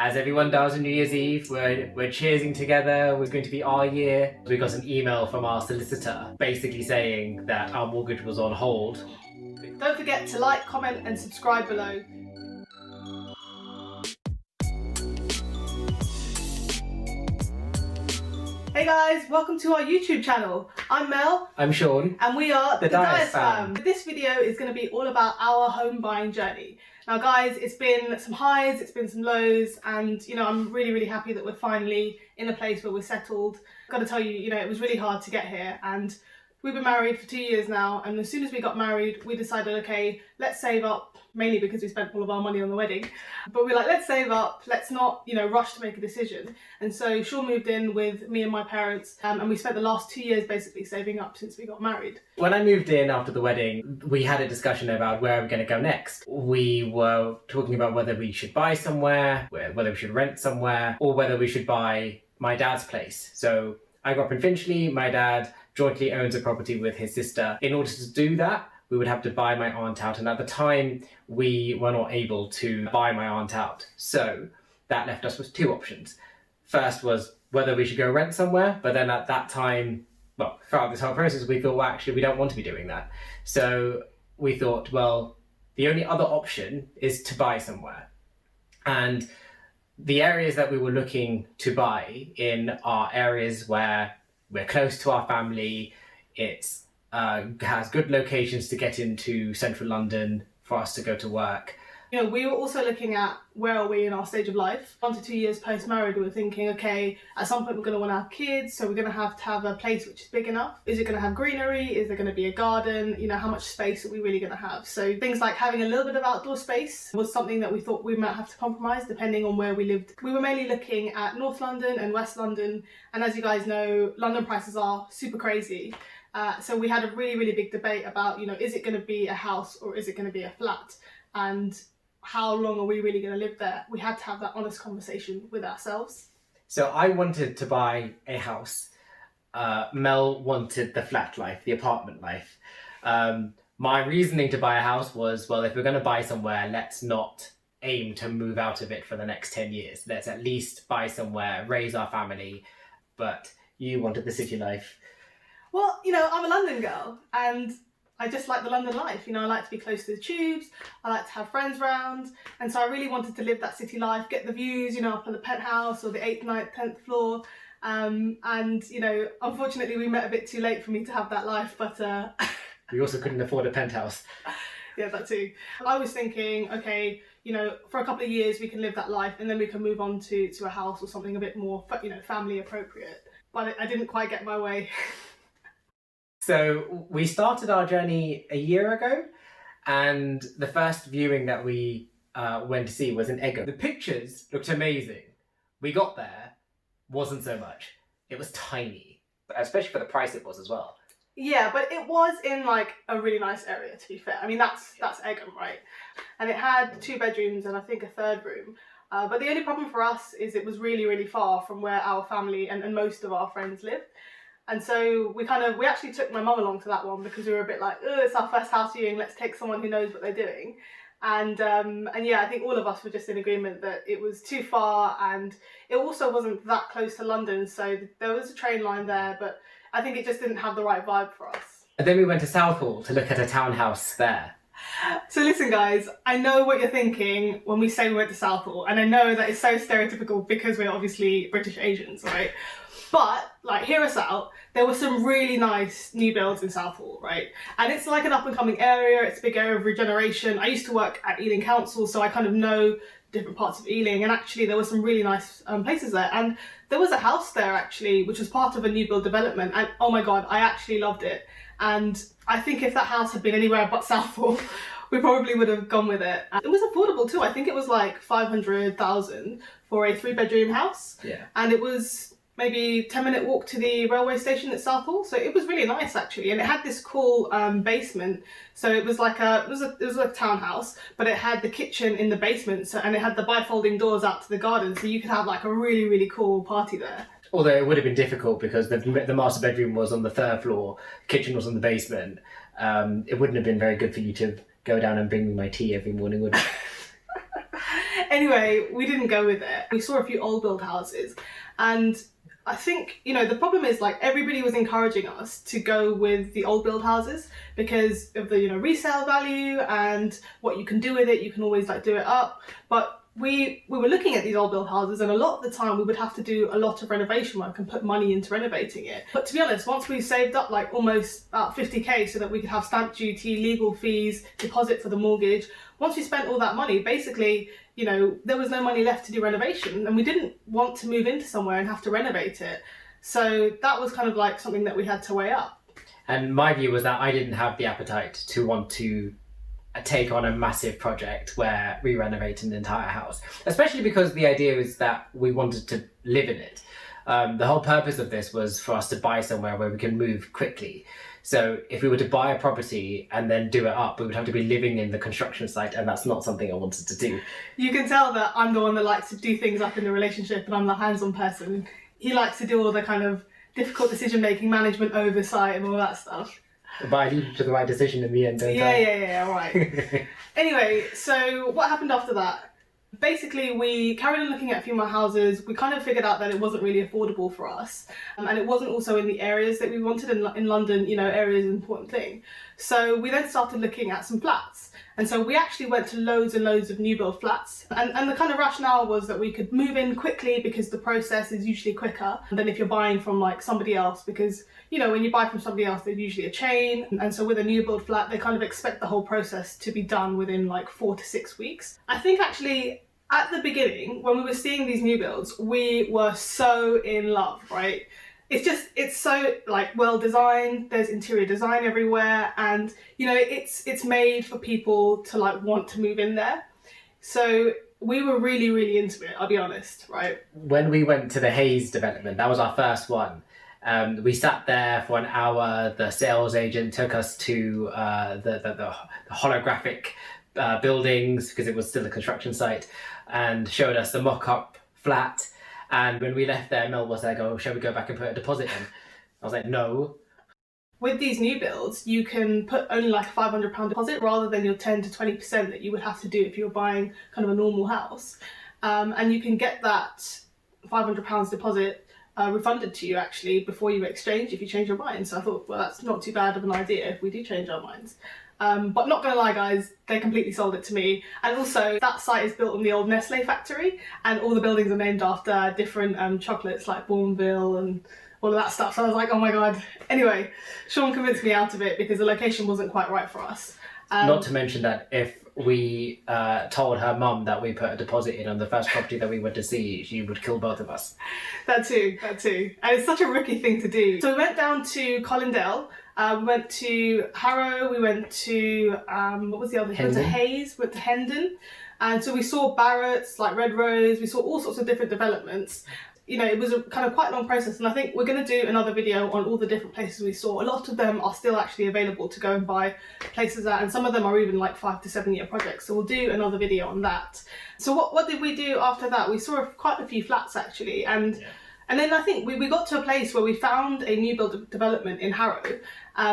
As everyone does on New Year's Eve, we're cheersing together. We're going to be our year. We got an email from our solicitor basically saying that our mortgage was on hold. Don't forget to like, comment and subscribe below. Hey guys, welcome to our YouTube channel. I'm Mel. I'm Sean. And we are The Dias Fam. This video is going to be all about our home buying journey. Now guys, it's been some highs, it's been some lows, and I'm really happy that we're finally in a place where we're settled. I've got to tell you, it was really hard to get here, and we've been married for 2 years now, and as soon as we got married, we decided, okay, let's save up, mainly because we spent all of our money on the wedding. But we're like, let's save up, let's not, rush to make a decision. And so Sean moved in with me and my parents, and we spent the last 2 years basically saving up since we got married. When I moved in after the wedding, we had a discussion about where we're going to go next. We were talking about whether we should buy somewhere, whether we should rent somewhere, or whether we should buy my dad's place. So I grew up in Finchley, my dad jointly owns a property with his sister. In order to do that, we would have to buy my aunt out, and at the time we were not able to buy my aunt out. So that left us with two options. First was whether we should go rent somewhere, but then at that time, well, throughout this whole process, we thought, well, actually, we don't want to be doing that. So we thought, well, the only other option is to buy somewhere. And the areas that we were looking to buy in are areas where we're close to our family. It's has good locations to get into central London for us to go to work. We were also looking at where are we in our stage of life. 1 to 2 years post-married, we were thinking, okay, at some point we're going to want to have kids, so we're going to have a place which is big enough. Is it going to have greenery? Is there going to be a garden? How much space are we really going to have? So things like having a little bit of outdoor space was something that we thought we might have to compromise depending on where we lived. We were mainly looking at North London and West London, and as you guys know, London prices are super crazy. So we had a really big debate about, is it going to be a house or is it going to be a flat? And how long are we really going to live there? We had to have that honest conversation with ourselves. So I wanted to buy a house. Mel wanted the flat life, the apartment life. My reasoning to buy a house was, well, if we're going to buy somewhere, let's not aim to move out of it for the next 10 years. Let's at least buy somewhere, raise our family. But you wanted the city life. Well, I'm a London girl, and I just like the London life. I like to be close to the tubes, I like to have friends round, and so I really wanted to live that city life, get the views, up on the penthouse or the 8th, 9th, 10th floor. And, unfortunately we met a bit too late for me to have that life, but... We also couldn't afford a penthouse. Yeah, that too. I was thinking, okay, for a couple of years we can live that life and then we can move on to a house or something a bit more, family appropriate. But I didn't quite get my way. So we started our journey a year ago, and the first viewing that we went to see was in Egham. The pictures looked amazing. We got there, wasn't so much. It was tiny, especially for the price it was as well. Yeah, but it was in a really nice area, to be fair. I mean, that's Egham, right? And it had 2 bedrooms and I think a 3rd room. But the only problem for us is it was really far from where our family and most of our friends live. And so we actually took my mum along to that one because we were a bit like, oh, it's our first house viewing, let's take someone who knows what they're doing. And yeah, I think all of us were just in agreement that it was too far, and it also wasn't that close to London, so there was a train line there, but I think it just didn't have the right vibe for us. And then we went to Southall to look at a townhouse there. So listen guys, I know what you're thinking when we say we went to Southall, and I know that it's so stereotypical because we're obviously British Asians, right? But, hear us out, there were some really nice new builds in Southall, right? And it's an up and coming area, it's a big area of regeneration. I used to work at Ealing Council, so I kind of know different parts of Ealing, and actually there were some really nice places there. And there was a house there actually, which was part of a new build development, and oh my god, I actually loved it. And I think if that house had been anywhere but Southall, we probably would have gone with it. And it was affordable too. I think it was 500,000 for a 3-bedroom house. Yeah. And it was maybe 10-minute walk to the railway station at Southall, so it was really nice actually, and it had this cool basement. So it was it was like a townhouse, but it had the kitchen in the basement, and it had the bifolding doors out to the garden, so you could have a really cool party there. Although it would have been difficult because the master bedroom was on the 3rd floor, kitchen was on the basement. It wouldn't have been very good for you to go down and bring me my tea every morning, would it? Anyway, we didn't go with it. We saw a few old build houses, and I think, the problem is like everybody was encouraging us to go with the old build houses because of the, resale value and what you can do with it. You can always like do it up. But we were looking at these old build houses, and a lot of the time we would have to do a lot of renovation work and put money into renovating it. But to be honest, once we saved up like almost about 50k so that we could have stamp duty, legal fees, deposit for the mortgage, once we spent all that money, basically, there was no money left to do renovation, and we didn't want to move into somewhere and have to renovate it. So that was kind of like something that we had to weigh up. And my view was that I didn't have the appetite to want to take on a massive project where we renovate an entire house, especially because the idea was that we wanted to live in it. The whole purpose of this was for us to buy somewhere where we can move quickly. So if we were to buy a property and then do it up, we would have to be living in the construction site, and that's not something I wanted to do. You can tell that I'm the one that likes to do things up in the relationship, and I'm the hands-on person. He likes to do all the kind of difficult decision-making, management oversight and all that stuff. But I lead you to the right decision in the end, don't I? Yeah, all right. Anyway, so what happened after that? Basically, we carried on looking at a few more houses. We kind of figured out that it wasn't really affordable for us. And it wasn't also in the areas that we wanted. In London, area is an important thing. So we then started looking at some flats. And so we actually went to loads and loads of new build flats. And the kind of rationale was that we could move in quickly because the process is usually quicker than if you're buying from like somebody else, because when you buy from somebody else, there's usually a chain. And so with a new build flat, they kind of expect the whole process to be done within like 4 to 6 weeks. I think actually at the beginning, when we were seeing these new builds, we were so in love, right? It's so like well designed. There's interior design everywhere, and it's made for people to like want to move in there. So we were really, really into it, I'll be honest, right? When we went to the Hayes development, that was our first one. We sat there for an hour. The sales agent took us to the holographic buildings, because it was still a construction site, and showed us the mock-up flat. And when we left there, Mel was like, "Oh, shall we go back and put a deposit in?" I was like, "No." With these new builds, you can put only like a £500 deposit rather than your 10 to 20% that you would have to do if you were buying kind of a normal house. And you can get that £500 deposit refunded to you actually before you exchange if you change your mind. So I thought, well, that's not too bad of an idea if we do change our minds. But not gonna lie guys, they completely sold it to me. And also that site is built on the old Nestle factory, and all the buildings are named after different chocolates like Bourneville and all of that stuff. So I was like, oh my God. Anyway, Sean convinced me out of it because the location wasn't quite right for us. Not to mention that if we told her mum that we put a deposit in on the first property that we went to see, she would kill both of us. That too. And it's such a rookie thing to do. So we went down to Colindale, we went to Harrow, we went to, what was the other? We went to Hayes, went to Hendon. And so we saw Barrett's, like Red Rose, we saw all sorts of different developments. It was a kind of quite long process, and I think we're going to do another video on all the different places we saw. A lot of them are still actually available to go and buy places at, and some of them are even like 5 to 7 year projects, so we'll do another video on that. So what did we do after that? We saw quite a few flats actually, and then I think we got to a place where we found a new build development in Harrow,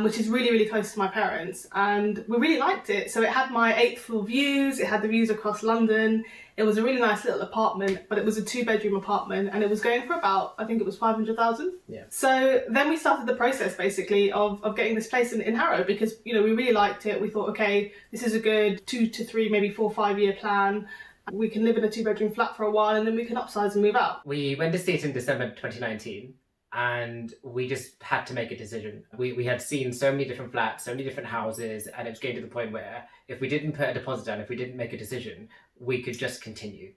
which is really, really close to my parents, and we really liked it. So it had my 8th floor views, it had the views across London. It was a really nice little apartment, but it was a 2-bedroom apartment, and it was going for about, I think it was 500,000. Yeah. So then we started the process basically of getting this place in Harrow, because we really liked it. We thought, okay, this is a good 2 to 3, maybe 4 or 5 year plan. We can live in a 2-bedroom flat for a while, and then we can upsize and move out. We went to see it in December 2019, and we just had to make a decision. We had seen so many different flats, so many different houses, and it was getting to the point where if we didn't put a deposit down, if we didn't make a decision, we could just continue.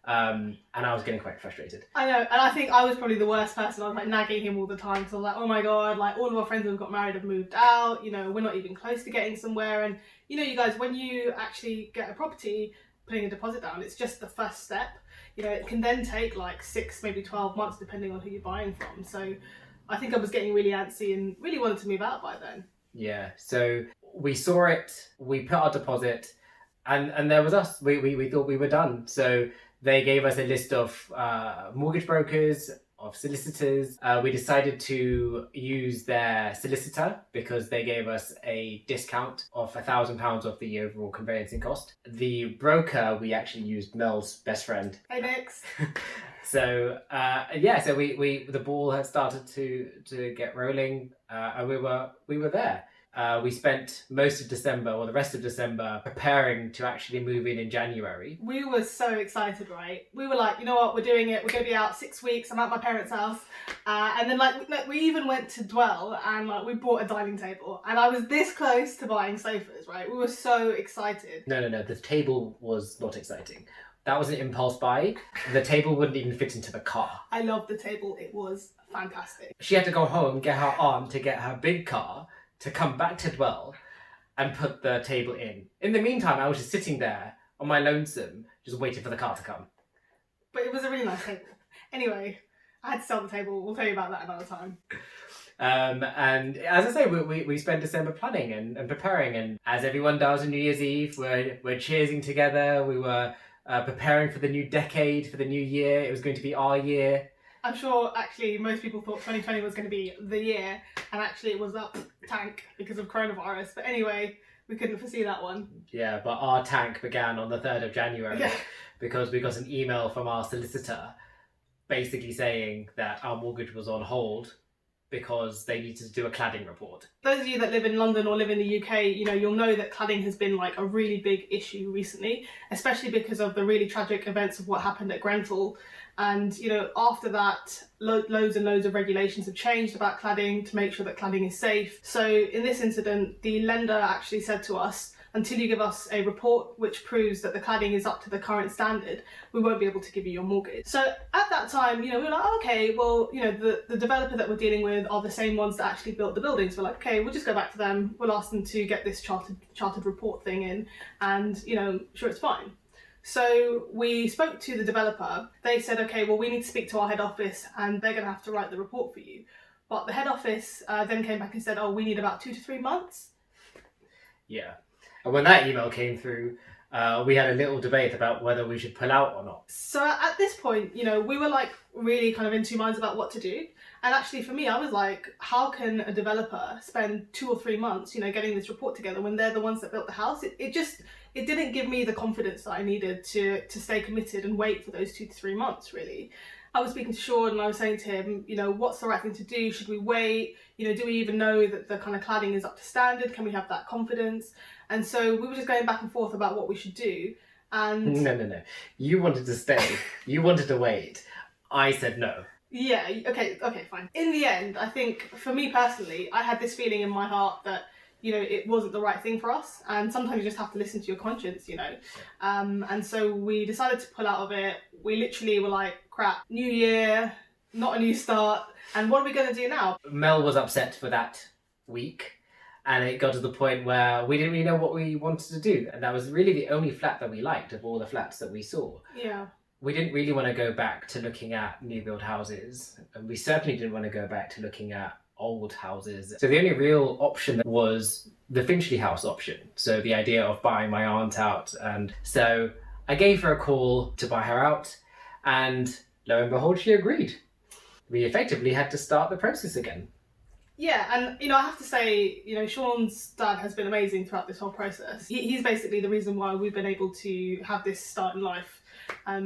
And I was getting quite frustrated. I know, and I think I was probably the worst person. I was like nagging him all the time, because I was like, oh my God, like all of our friends who have got married have moved out, we're not even close to getting somewhere. And you guys, when you actually get a property, putting a deposit down, it's just the first step. It can then take like 6, maybe 12 months depending on who you're buying from. So I think I was getting really antsy and really wanted to move out by then. Yeah, so we saw it, we put our deposit, and there was us. We thought we were done. So they gave us a list of mortgage brokers of solicitors. We decided to use their solicitor because they gave us a discount of £1,000 off the overall conveyancing cost. The broker, we actually used Mel's best friend. Hey, Nix. So we the ball had started to get rolling, and we were there. We spent most of December, or the rest of December, preparing to actually move in January. We were so excited, right? We were like, you know what, we're doing it. We're going to be out 6 weeks. I'm at my parents' house. And then we even went to Dwell and we bought a dining table. And I was this close to buying sofas, right? We were so excited. No. The table was not exciting. That was an impulse buy. The table wouldn't even fit into the car. I loved the table. It was fantastic. She had to go home, get her aunt to get her big car, to come back to Dwell and put the table in. In the meantime, I was just sitting there on my lonesome, just waiting for the car to come. But it was a really nice table. Anyway, I had to sell the table. We'll tell you about that another time. And as I say, we spent December planning and preparing, and as everyone does on New Year's Eve, we're cheersing together. We were preparing for the new decade, for the new year. It was going to be our year. I'm sure actually most people thought 2020 was going to be the year, and actually it was up tank because of coronavirus. But anyway, we couldn't foresee that one. Yeah, but our tank began on the 3rd of January because we got an email from our solicitor basically saying that our mortgage was on hold because they needed to do a cladding report. Those of you that live in London or live in the UK, you'll know that cladding has been like a really big issue recently, especially because of the really tragic events of what happened at Grenfell. And, after that, loads and loads of regulations have changed about cladding to make sure that cladding is safe. So in this incident, the lender actually said to us, until you give us a report which proves that the cladding is up to the current standard, we won't be able to give you your mortgage. So at that time, we were like, oh, okay, well, the developer that we're dealing with are the same ones that actually built the buildings. We're like, okay, we'll just go back to them. We'll ask them to get this chartered report thing in, and, sure, it's fine. So we spoke to the developer. They said, okay, well, we need to speak to our head office and they're going to have to write the report for you. But the head office then came back and said, oh, we need about 2 to 3 months. Yeah. And when that email came through, we had a little debate about whether we should pull out or not. So at this point, we were like really kind of in two minds about what to do. And actually for me, I was like, how can a developer spend 2 or 3 months, getting this report together when they're the ones that built the house? It didn't give me the confidence that I needed to stay committed and wait for those 2 to 3 months, really. I was speaking to Sean and I was saying to him, what's the right thing to do? Should we wait? Do we even know that the kind of cladding is up to standard? Can we have that confidence? And so we were just going back and forth about what we should do. And No. You wanted to stay. You wanted to wait. I said no. Yeah, okay, fine. In the end, I think for me personally, I had this feeling in my heart that it wasn't the right thing for us, and sometimes you just have to listen to your conscience, and so we decided to pull out of it. We literally were like, crap, new year, not a new start, and what are we going to do now? Mel was upset for that week, and it got to the point where we didn't really know what we wanted to do, and that was really the only flat that we liked of all the flats that we saw. Yeah. We didn't really want to go back to looking at new build houses, and we certainly didn't want to go back to looking at old houses. So the only real option was the Finchley House option. So the idea of buying my aunt out. And so I gave her a call to buy her out, and lo and behold, she agreed. We effectively had to start the process again. Yeah, and I have to say, Sean's dad has been amazing throughout this whole process. He's basically the reason why we've been able to have this start in life.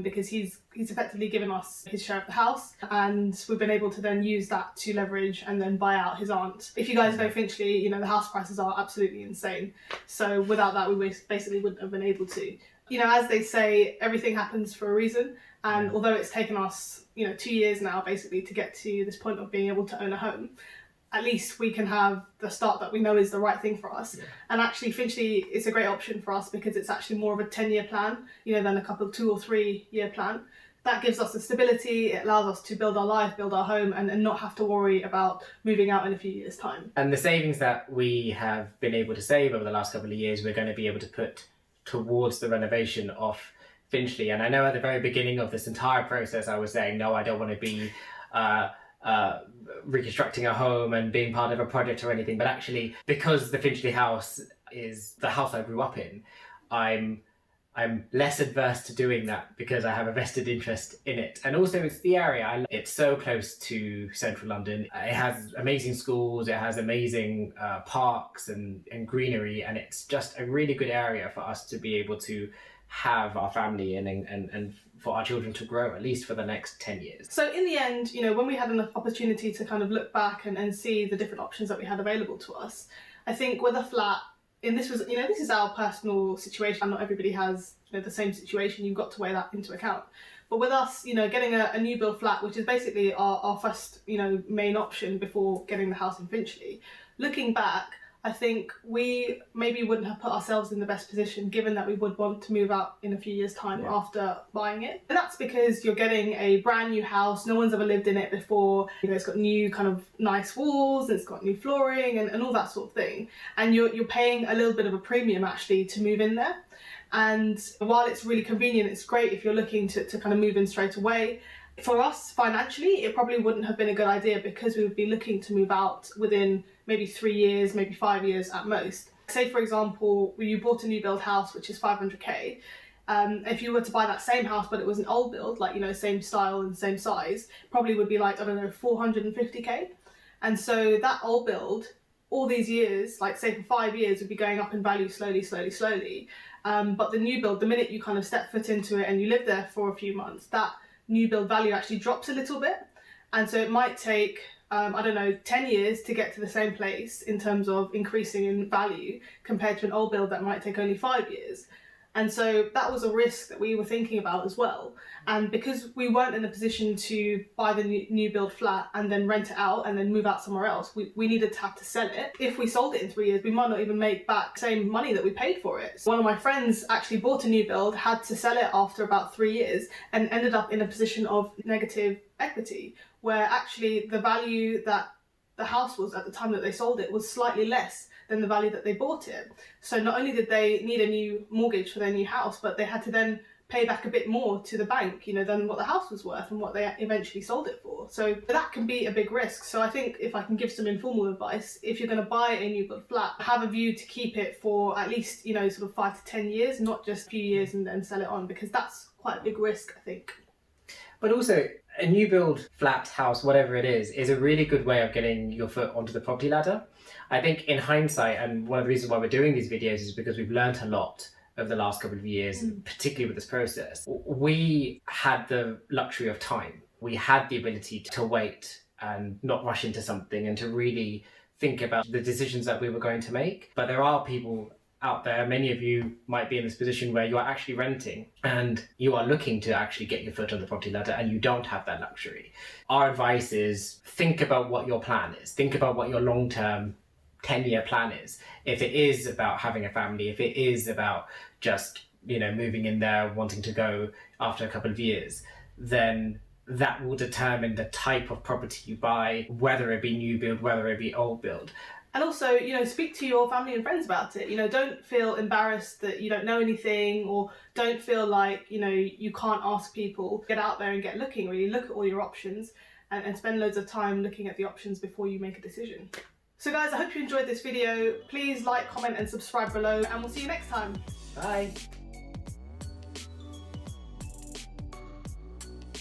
Because he's effectively given us his share of the house, and we've been able to then use that to leverage and then buy out his aunt. If you guys know Finchley, the house prices are absolutely insane. So without that, we basically wouldn't have been able to. As they say, everything happens for a reason. And although it's taken us, 2 years now, basically, to get to this point of being able to own a home, at least we can have the start that we know is the right thing for us. Yeah. And actually Finchley is a great option for us because it's actually more of a 10-year plan, than a couple 2 or 3 year plan. That gives us the stability, it allows us to build our life, build our home, and not have to worry about moving out in a few years' time. And the savings that we have been able to save over the last couple of years, we're going to be able to put towards the renovation of Finchley. And I know at the very beginning of this entire process, I was saying, no, I don't want to be reconstructing a home and being part of a project or anything, but actually because the Finchley house is the house I grew up in, I'm I'm less adverse to doing that because I have a vested interest in it. And also it's the area. It's so close to central London. It has amazing schools, it has amazing parks and greenery, and it's just a really good area for us to be able to have our family and for our children to grow, at least for the next 10 years. So in the end, you know, when we had an opportunity to kind of look back and see the different options that we had available to us, I think with a flat, and this was, you know, this is our personal situation. Not everybody has, you know, the same situation. You've got to weigh that into account. But with us, you know, getting a new build flat, which is basically our first, you know, main option before getting the house in Finchley, looking back, I think we maybe wouldn't have put ourselves in the best position, given that we would want to move out in a few years' time after buying it. And that's because you're getting a brand new house, no one's ever lived in it before, you know, it's got new kind of nice walls, it's got new flooring and all that sort of thing. And you're paying a little bit of a premium actually to move in there. And while it's really convenient, it's great if you're looking to kind of move in straight away. For us, financially, it probably wouldn't have been a good idea because we would be looking to move out within maybe 3 years, maybe 5 years at most. Say, for example, you bought a new build house, which is 500k. If you were to buy that same house, but it was an old build, like, you know, same style and same size, probably would be like, I don't know, 450k. And so that old build, all these years, like say for 5 years, would be going up in value slowly, slowly, slowly. But the new build, the minute you kind of step foot into it and you live there for a few months, that new build value actually drops a little bit. And so it might take, I don't know, 10 years to get to the same place in terms of increasing in value compared to an old build that might take only 5 years. And so that was a risk that we were thinking about as well. And because we weren't in a position to buy the new build flat and then rent it out and then move out somewhere else, we needed to have to sell it. If we sold it in 3 years, we might not even make back the same money that we paid for it. So one of my friends actually bought a new build, had to sell it after about 3 years and ended up in a position of negative equity, where actually the value that the house was at the time that they sold it was slightly less than the value that they bought it. So not only did they need a new mortgage for their new house, but they had to then pay back a bit more to the bank, you know, than what the house was worth and what they eventually sold it for. So that can be a big risk. So I think if I can give some informal advice, if you're going to buy a new build flat, have a view to keep it for at least, you know, sort of 5 to 10 years, not just a few years and then sell it on, because that's quite a big risk, I think. But also, a new build flat, house, whatever it is a really good way of getting your foot onto the property ladder. I think in hindsight, and one of the reasons why we're doing these videos is because we've learned a lot over the last couple of years, particularly with this process. We had the luxury of time. We had the ability to wait and not rush into something and to really think about the decisions that we were going to make. But there are people out there, many of you might be in this position where you are actually renting and you are looking to actually get your foot on the property ladder and you don't have that luxury. Our advice is think about what your plan is. Think about what your long-term 10-year plan is. If it is about having a family, if it is about just, you know, moving in there, wanting to go after a couple of years, then that will determine the type of property you buy, whether it be new build, whether it be old build. And also, you know, speak to your family and friends about it. You know, don't feel embarrassed that you don't know anything, or don't feel like, you know, you can't ask people. Get out there and get looking, really look at all your options and spend loads of time looking at the options before you make a decision. So guys, I hope you enjoyed this video. Please like, comment and subscribe below, and we'll see you next time. Bye.